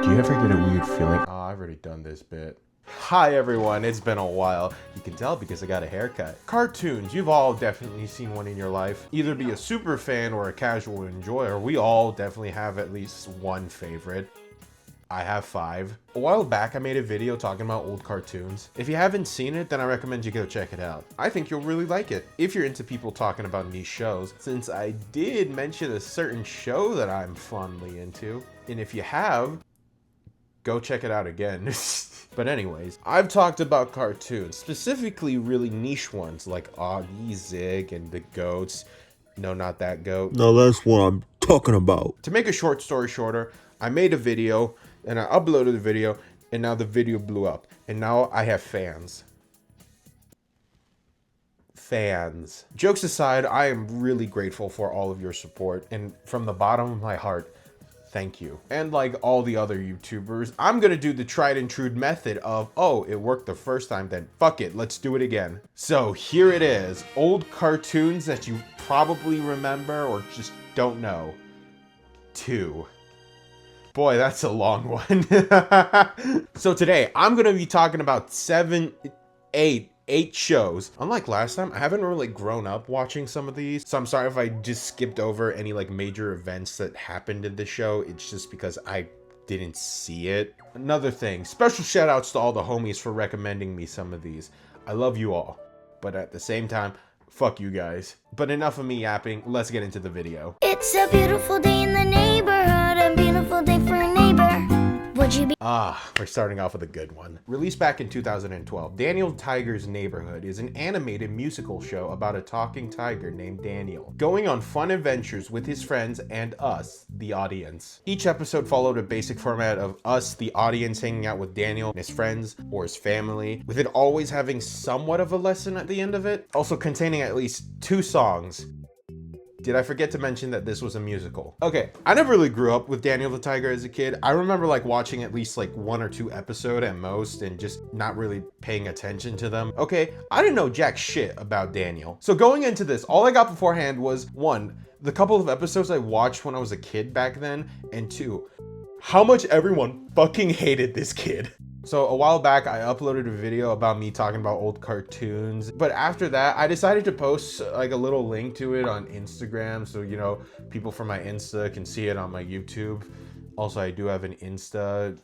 Do you ever get a weird feeling? Oh, I've already done this bit. Hi everyone, it's been a while. You can tell because I got a haircut. Cartoons, you've all definitely seen one in your life. Either be a super fan or a casual enjoyer. We all definitely have at least one favorite. I have 5. A while back, I made a video talking about old cartoons. If you haven't seen it, then I recommend you go check it out. I think you'll really like it, if you're into people talking about niche shows, since I did mention a certain show that I'm fondly into. And if you have, go check it out again. But anyways, I've talked about cartoons, specifically really niche ones like Augie, Zig, and the Goats. No, not that goat. No, that's what I'm talking about. To make a short story shorter, I made a video, and I uploaded the video, and now the video blew up. And now I have fans. Fans. Jokes aside, I am really grateful for all of your support, and from the bottom of my heart, thank you. And like all the other YouTubers, I'm gonna do the tried and true method of, oh, it worked the first time, then fuck it, let's do it again. So here it is, old cartoons that you probably remember or just don't know. 2. Boy, that's a long one. So today, I'm gonna be talking about 8 shows. Unlike last time, I haven't really grown up watching some of these, so I'm sorry if I just skipped over any like major events that happened in the show. It's just because I didn't see it. Another thing, special shout outs to all the homies for recommending me some of these. I love you all, but at the same time, fuck you guys. But enough of me yapping, let's get into the video. It's a beautiful day in the neighborhood, a beautiful day for a neighbor. Would you be? We're starting off with a good one. Released back in 2012, Daniel Tiger's Neighborhood is an animated musical show about a talking tiger named Daniel, going on fun adventures with his friends and us, the audience. Each episode followed a basic format of us, the audience, hanging out with Daniel and his friends or his family, with it always having somewhat of a lesson at the end of it, also containing at least 2 songs. Did I forget to mention that this was a musical? Okay, I never really grew up with Daniel the Tiger as a kid. I remember like watching at least like 1 or 2 episodes at most and just not really paying attention to them. Okay, I didn't know jack shit about Daniel. So going into this, all I got beforehand was 1, the couple of episodes I watched when I was a kid back then, and 2, how much everyone fucking hated this kid. So a while back, I uploaded a video about me talking about old cartoons, but after that, I decided to post like a little link to it on Instagram, so you know, people from my Insta can see it on my YouTube. Also, I do have an Insta,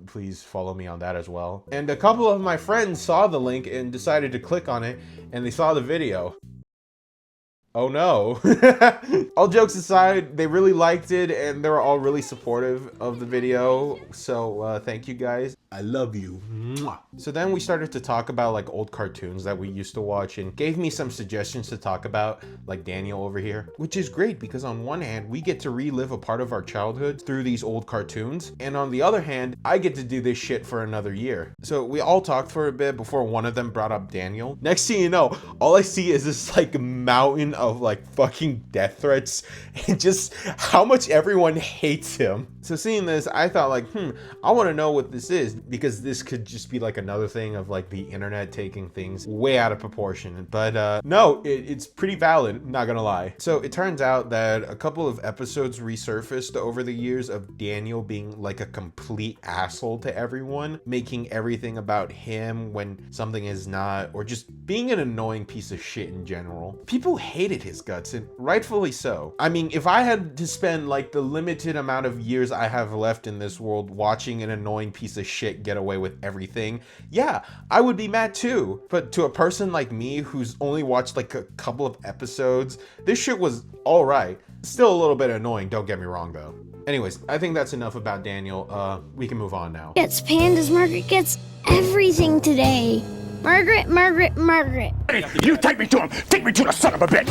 please follow me on that as well. And a couple of my friends saw the link and decided to click on it, and they saw the video. Oh no. All jokes aside, they really liked it and they were all really supportive of the video. So thank you guys. I love you. Mwah. So then we started to talk about like old cartoons that we used to watch and gave me some suggestions to talk about, like Daniel over here, which is great because on one hand, we get to relive a part of our childhood through these old cartoons. And on the other hand, I get to do this shit for another year. So we all talked for a bit before one of them brought up Daniel. Next thing you know, all I see is this like mountain of like fucking death threats and just how much everyone hates him. So seeing this, I thought like, I want to know what this is, because this could just be like another thing of like the internet taking things way out of proportion. But no, it's pretty valid, not gonna lie. So it turns out that a couple of episodes resurfaced over the years of Daniel being like a complete asshole to everyone, making everything about him when something is not, or just being an annoying piece of shit in general. People hated his guts, and rightfully so. I mean, if I had to spend like the limited amount of years I have left in this world watching an annoying piece of shit get away with everything, yeah, I would be mad too. But to a person like me who's only watched like a couple of episodes, this shit was all right. Still a little bit annoying, don't get me wrong though. Anyways, I think that's enough about Daniel. We can move on now. Gets pandas. Margaret gets everything today. Margaret, Margaret, Margaret. Hey, you take me to him! Take me to the son of a bitch!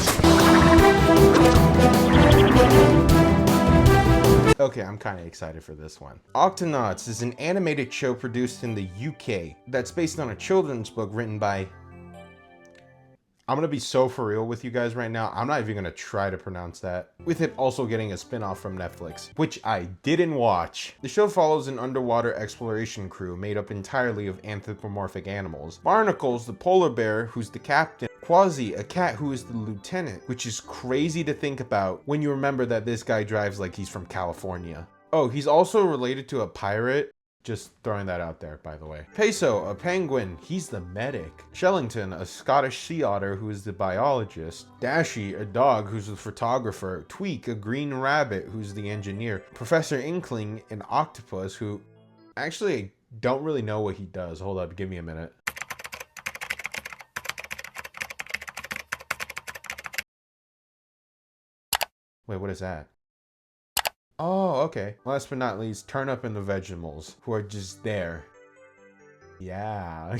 Okay, I'm kind of excited for this one. Octonauts is an animated show produced in the UK that's based on a children's book written by... I'm gonna be so for real with you guys right now, I'm not even gonna try to pronounce that. With it also getting a spin-off from Netflix, which I didn't watch. The show follows an underwater exploration crew made up entirely of anthropomorphic animals. Barnacles, the polar bear, who's the captain. Quasi, a cat who is the lieutenant, which is crazy to think about when you remember that this guy drives like he's from California. Oh, he's also related to a pirate. Just throwing that out there, by the way. Peso, a penguin, he's the medic. Shellington, a Scottish sea otter who is the biologist. Dashy, a dog who's the photographer. Tweak, a green rabbit who's the engineer. Professor Inkling, an octopus who... Actually, I don't really know what he does. Hold up, give me a minute. Wait, what is that? Oh, okay. Last but not least, Turnip and the Vegemals, who are just there. Yeah.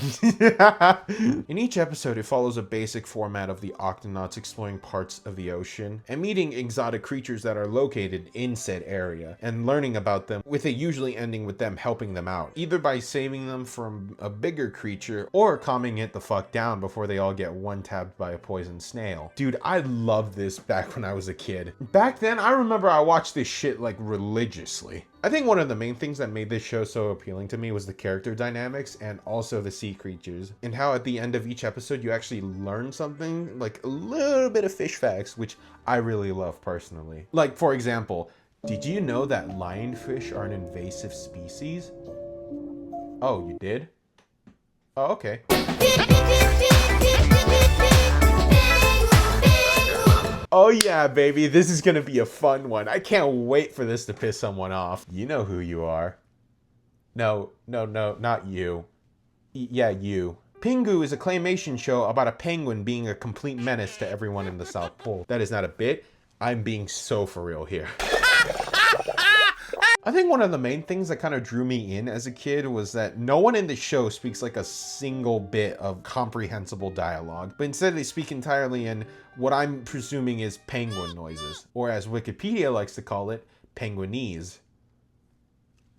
In each episode, it follows a basic format of the Octonauts exploring parts of the ocean and meeting exotic creatures that are located in said area and learning about them, with it usually ending with them helping them out, either by saving them from a bigger creature or calming it the fuck down before they all get one-tapped by a poison snail. Dude, I loved this back when I was a kid. Back then, I remember I watched this shit like religiously. I think one of the main things that made this show so appealing to me was the character dynamics and also the sea creatures, and how at the end of each episode you actually learn something, like a little bit of fish facts, which I really love personally. Like, for example, did you know that lionfish are an invasive species? Oh, you did? Oh, okay. Oh yeah, baby, this is gonna be a fun one. I can't wait for this to piss someone off. You know who you are. No, not you. Yeah, you. Pingu is a claymation show about a penguin being a complete menace to everyone in the South Pole. That is not a bit. I'm being so for real here. I think one of the main things that kind of drew me in as a kid was that no one in the show speaks like a single bit of comprehensible dialogue, but instead they speak entirely in what I'm presuming is penguin noises, or as Wikipedia likes to call it, penguinese.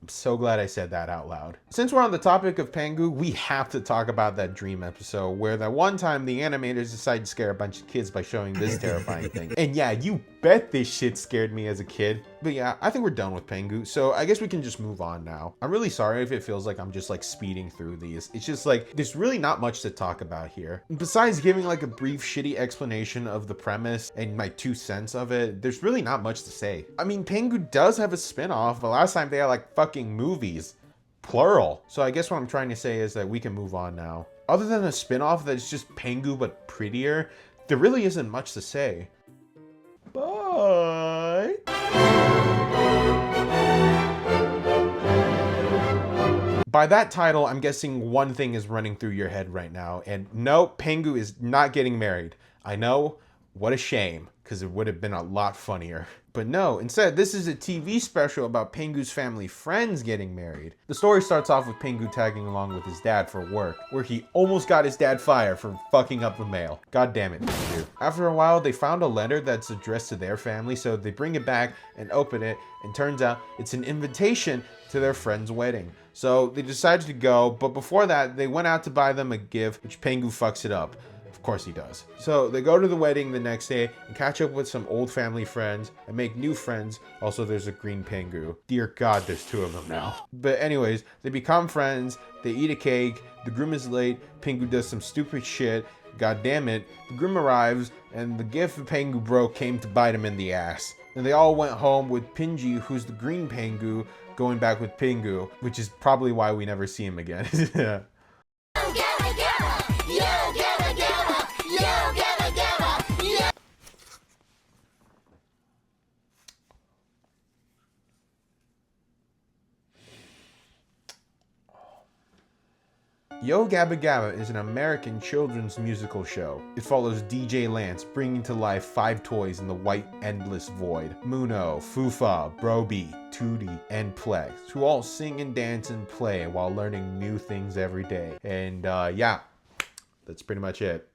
I'm so glad I said that out loud. Since we're on the topic of Pingu, we have to talk about that dream episode where that one time the animators decided to scare a bunch of kids by showing this terrifying thing. And yeah, you bet this shit scared me as a kid. But yeah, I think we're done with Pingu, so I guess we can just move on now. I'm really sorry if it feels like I'm just like speeding through these. It's just like, there's really not much to talk about here. Besides giving like a brief shitty explanation of the premise and my 2 cents of it, there's really not much to say. I mean, Pingu does have a spin-off, but last time they had like fucking movies. Plural. So I guess what I'm trying to say is that we can move on now. Other than a spin-off that's just Pingu but prettier, there really isn't much to say. Bye. By that title, I'm guessing one thing is running through your head right now, and no, Pingu is not getting married. I know, what a shame, because it would have been a lot funnier. But no, instead, this is a TV special about Pingu's family friends getting married. The story starts off with Pingu tagging along with his dad for work, where he almost got his dad fired for fucking up the mail. God damn it, Pingu. After a while, they found a letter that's addressed to their family, so they bring it back and open it, and turns out it's an invitation to their friend's wedding. So they decided to go, but before that, they went out to buy them a gift, which Pingu fucks it up. Of course he does. So they go to the wedding the next day and catch up with some old family friends and make new friends. Also, there's a green Pingu. Dear God, there's 2 of them now. But anyways, they become friends. They eat a cake. The groom is late. Pingu does some stupid shit. God damn it. The groom arrives and the gift of Pingu broke came to bite him in the ass. And they all went home with Pingu, who's the green Pingu, going back with Pingu, which is probably why we never see him again. Yo Gabba Gabba is an American children's musical show. It follows DJ Lance bringing to life 5 toys in the white endless void. Muno, Fufa, Broby, Tootie, and Plex, who all sing and dance and play while learning new things every day. And yeah, that's pretty much it.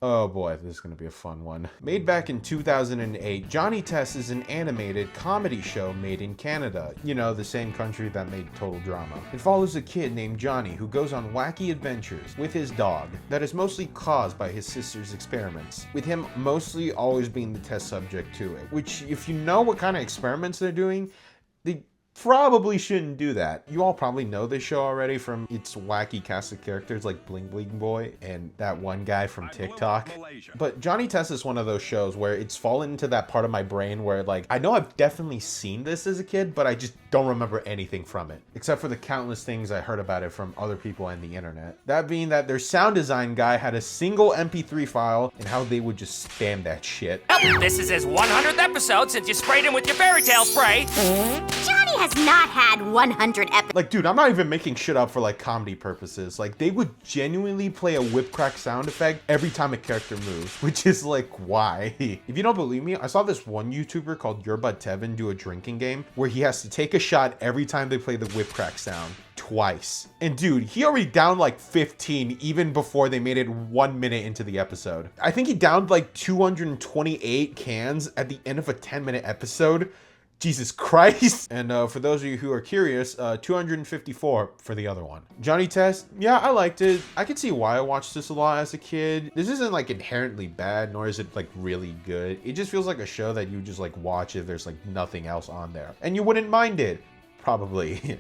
Oh boy, this is going to be a fun one. Made back in 2008, Johnny Test is an animated comedy show made in Canada. You know, the same country that made Total Drama. It follows a kid named Johnny who goes on wacky adventures with his dog that is mostly caused by his sister's experiments, with him mostly always being the test subject to it. Which, if you know what kind of experiments they're doing, they probably shouldn't do that. You all probably know this show already from its wacky cast of characters like Bling Bling Boy and that one guy from TikTok. But Johnny Test is one of those shows where it's fallen into that part of my brain where like, I know I've definitely seen this as a kid, but I just don't remember anything from it, except for the countless things I heard about it from other people and the internet. That being that their sound design guy had a single MP3 file and how they would just spam that shit. Oh, this is his 100th episode since you sprayed him with your fairy tale spray. Johnny has not had 100 episodes. Like, dude, I'm not even making shit up for like comedy purposes. Like, they would genuinely play a whip crack sound effect every time a character moves, which is like, why? If you don't believe me, I saw this one YouTuber called Yerba Tevin do a drinking game where he has to take a shot every time they play the whip crack sound. Twice. And dude, he already downed like 15 even before they made it 1 minute into the episode. I think he downed like 228 cans at the end of a 10-minute episode. Jesus Christ. And for those of you who are curious, 254 for the other one. Johnny Test, yeah, I liked it. I can see why I watched this a lot as a kid. This isn't like inherently bad, nor is it like really good. It just feels like a show that you just like watch if there's like nothing else on there. And you wouldn't mind it, probably.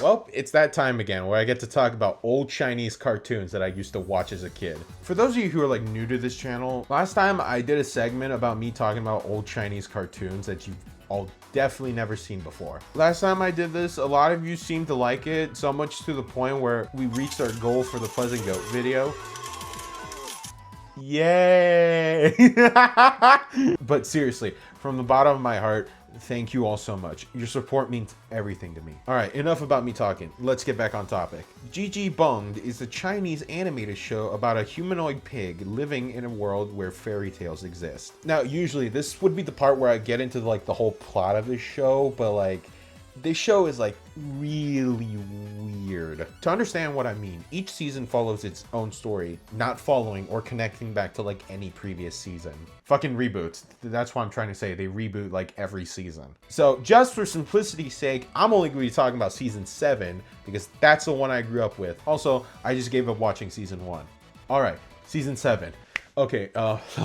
Well, it's that time again where I get to talk about old Chinese cartoons that I used to watch as a kid. For those of you who are like new to this channel, last time I did a segment about me talking about old Chinese cartoons that you've all definitely never seen before. Last time I did this, a lot of you seemed to like it, so much to the point where we reached our goal for the Fuzz and Goat video. Yay! But seriously, from the bottom of my heart, thank you all so much. Your support means everything to me. All right, enough about me talking. Let's get back on topic. Jiji Bonged is a Chinese animated show about a humanoid pig living in a world where fairy tales exist. Now, usually this would be the part where I get into like the whole plot of this show, but like this show is like really weird. To understand what I mean, each season follows its own story, not following or connecting back to like any previous season. Fucking reboots. That's what I'm trying to say. They reboot like every season. So just for simplicity's sake, I'm only going to be talking about season 7 because that's the one I grew up with. Also, I just gave up watching season 1. All right, season 7. Okay,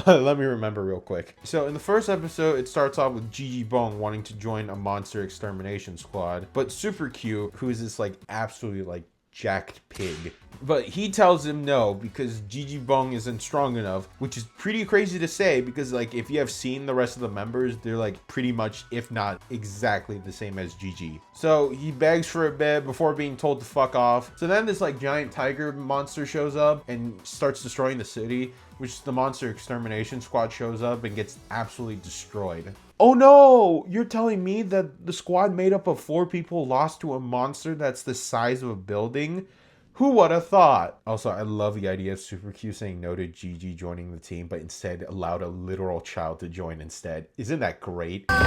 let me remember real quick. So in the first episode, it starts off with Gigi Bong wanting to join a monster extermination squad, but Super Q, who is this like absolutely like jacked pig. But he tells him no because Gigi Bong isn't strong enough, which is pretty crazy to say because like if you have seen the rest of the members, they're like pretty much, if not exactly the same as Gigi. So he begs for a bit before being told to fuck off. So then this like giant tiger monster shows up and starts destroying the city, which the monster extermination squad shows up and gets absolutely destroyed. Oh no! You're telling me that the squad made up of 4 people lost to a monster that's the size of a building? Who would have thought? Also, I love the idea of Super Q saying no to Gigi joining the team, but instead allowed a literal child to join instead. Isn't that great? But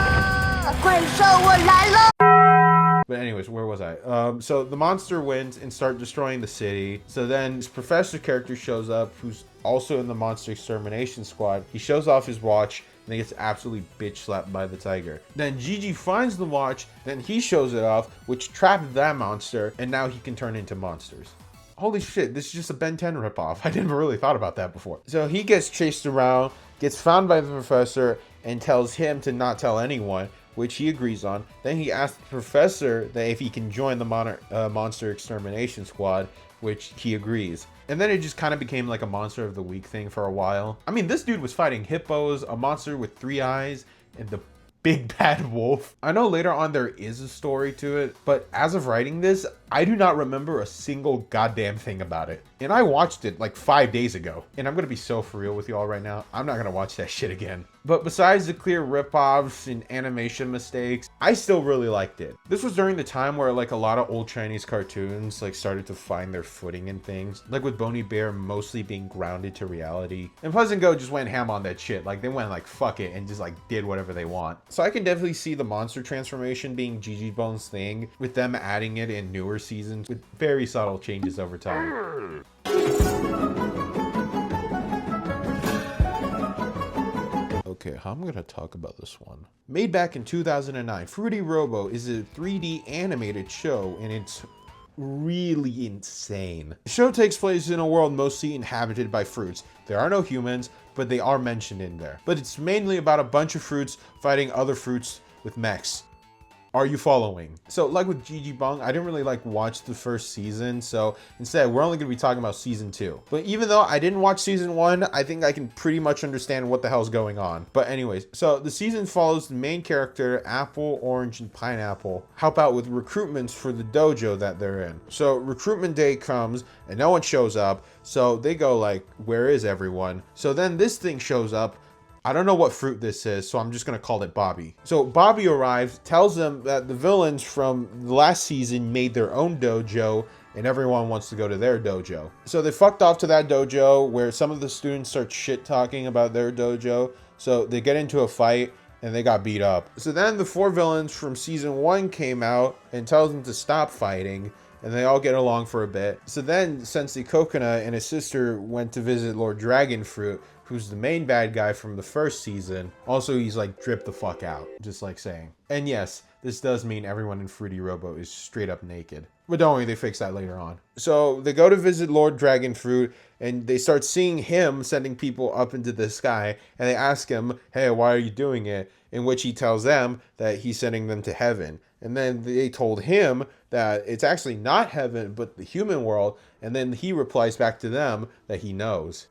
anyways, where was I? So the monster wins and start destroying the city. So then this professor character shows up, who's also in the monster extermination squad. He shows off his watch and he gets absolutely bitch slapped by the tiger. Then Gigi finds the watch, then he shows it off, which trapped that monster, and now he can turn into monsters. Holy shit, this is just a Ben 10 ripoff. I never really thought about that before. So he gets chased around, gets found by the professor, and tells him to not tell anyone, which he agrees on. Then he asks the professor that if he can join the monster extermination squad, which he agrees. And then it just kind of became like a monster of the week thing for a while. I mean, this dude was fighting hippos, a monster with 3 eyes, and the big bad wolf. I know later on there is a story to it, but as of writing this, I do not remember a single goddamn thing about it. And I watched it like 5 days ago. And I'm gonna be so for real with you all right now. I'm not gonna watch that shit again. But besides the clear ripoffs and animation mistakes, I still really liked it. This was during the time where like a lot of old Chinese cartoons like started to find their footing in things. Like with Boney Bear mostly being grounded to reality. And Fuzz and Go just went ham on that shit. Like they went like fuck it and just like did whatever they want. So I can definitely see the monster transformation being Gigi Bone's thing, with them adding it in newer seasons with very subtle changes over time. Okay, how I'm gonna talk about this one. Made back in 2009, Fruity Robo is a 3D animated show and it's really insane. The show takes place in a world mostly inhabited by fruits. There are no humans, but they are mentioned in there. But it's mainly about a bunch of fruits fighting other fruits with mechs. Are you following? So like with Gigi Bong, I didn't really watch the first season, so instead we're only going to be talking about season 2. But even though I didn't watch season 1, I think I can pretty much understand what the hell's going on. But anyways, so the season follows the main character, Apple, Orange, and Pineapple, help out with recruitments for the dojo that they're in. So recruitment day comes and no one shows up, so they go where is everyone? So then this thing shows up. I don't know what fruit this is, so I'm just going to call it Bobby. So Bobby arrives, tells them that the villains from the last season made their own dojo, and everyone wants to go to their dojo. So they fucked off to that dojo where some of the students start shit talking about their dojo. So they get into a fight and they got beat up. So then the 4 villains from season 1 came out and tells them to stop fighting. And they all get along for a bit. So then Sensei Coconut and his sister went to visit Lord Dragonfruit, who's the main bad guy from the first season. Also, he's drip the fuck out, just saying. And yes, this does mean everyone in Fruity Robo is straight up naked. But don't worry, they fix that later on. So they go to visit Lord Dragonfruit, and they start seeing him sending people up into the sky, and they ask him, hey, why are you doing it? In which he tells them that he's sending them to heaven. And then they told him that it's actually not heaven, but the human world. And then he replies back to them that he knows.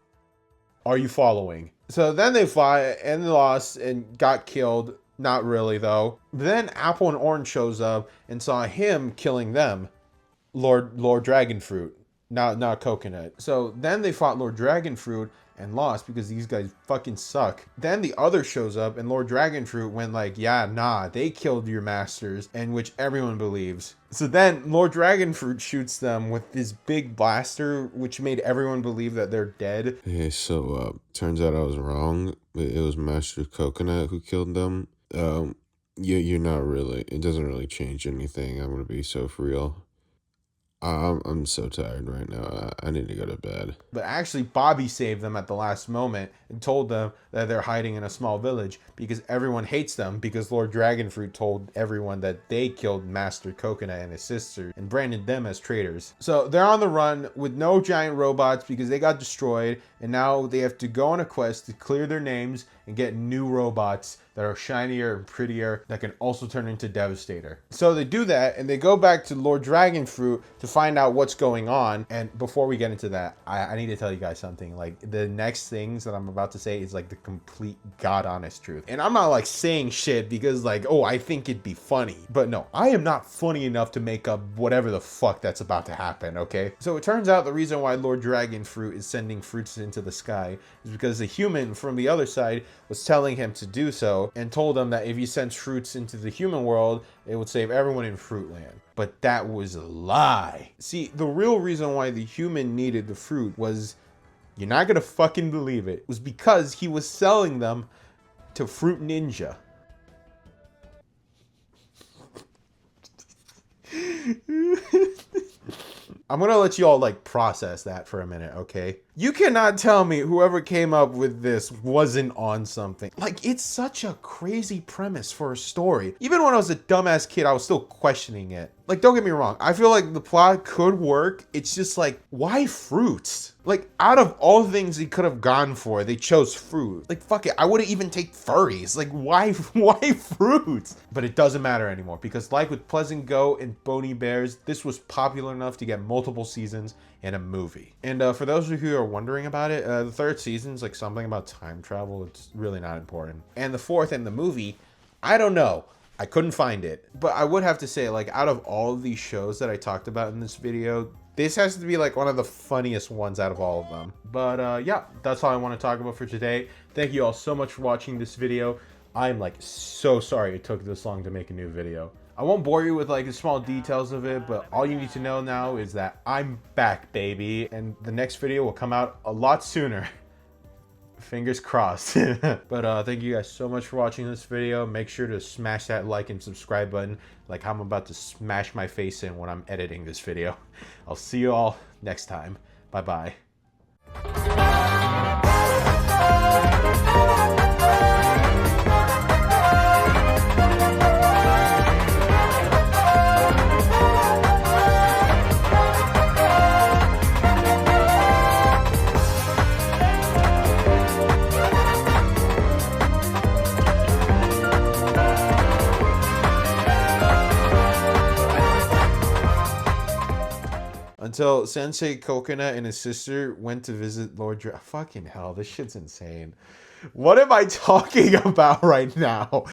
Are you following? So then they fought and lost and got killed. Not really, though. But then Apple and Orange shows up and saw him killing them. Lord Dragonfruit, not Coconut. So then they fought Lord Dragonfruit and lost because these guys fucking suck. Then the other shows up and Lord Dragonfruit went yeah, nah, they killed your masters, and which everyone believes. So then Lord Dragonfruit shoots them with this big blaster, which made everyone believe that they're dead. Hey, so turns out I was wrong. It was Master Coconut who killed them. You're not really. It doesn't really change anything. I'm gonna be so for real. I'm so tired right now. I need to go to bed. But actually, Bobby saved them at the last moment and told them that they're hiding in a small village because everyone hates them because Lord Dragonfruit told everyone that they killed Master Coconut and his sister and branded them as traitors. So they're on the run with no giant robots because they got destroyed, and now they have to go on a quest to clear their names and get new robots that are shinier and prettier that can also turn into Devastator. So they do that and they go back to Lord Dragonfruit to find out what's going on. And before we get into that, I need to tell you guys something. The next things that I'm about to say is the complete god honest truth. And I'm not saying shit because oh, I think it'd be funny. But no, I am not funny enough to make up whatever the fuck that's about to happen, okay? So it turns out the reason why Lord Dragonfruit is sending fruits into the sky is because the human from the other side was telling him to do so and told him that if he sends fruits into the human world, it would save everyone in Fruitland. But that was a lie. See, the real reason why the human needed the fruit was, you're not gonna fucking believe it, was because he was selling them to Fruit Ninja. I'm gonna let you all process that for a minute, okay? You cannot tell me whoever came up with this wasn't on something. It's such a crazy premise for a story. Even when I was a dumbass kid, I was still questioning it. Don't get me wrong. I feel the plot could work. It's just why fruits? Out of all things they could have gone for, they chose fruit. Fuck it. I wouldn't even take furries. Why fruits? But it doesn't matter anymore because with Pleasant Goat and Boney Bears, this was popular enough to get multiple seasons and a movie. And for those of you who are wondering about it, the 3rd season's something about time travel. It's really not important. And the 4th and the movie, I don't know. I couldn't find it. But I would have to say, out of all of these shows that I talked about in this video, this has to be one of the funniest ones out of all of them. But yeah, that's all I want to talk about for today. Thank you all so much for watching this video. I'm so sorry it took this long to make a new video. I won't bore you with the small details of it, but all you need to know now is that I'm back, baby. And the next video will come out a lot sooner. Fingers crossed. But thank you guys so much for watching this video. Make sure to smash that like and subscribe button I'm about to smash my face in when I'm editing this video. I'll see you all next time. Bye-bye. until Sensei Coconut and his sister went to visit Lord Fucking hell, this shit's insane. What am I talking about right now?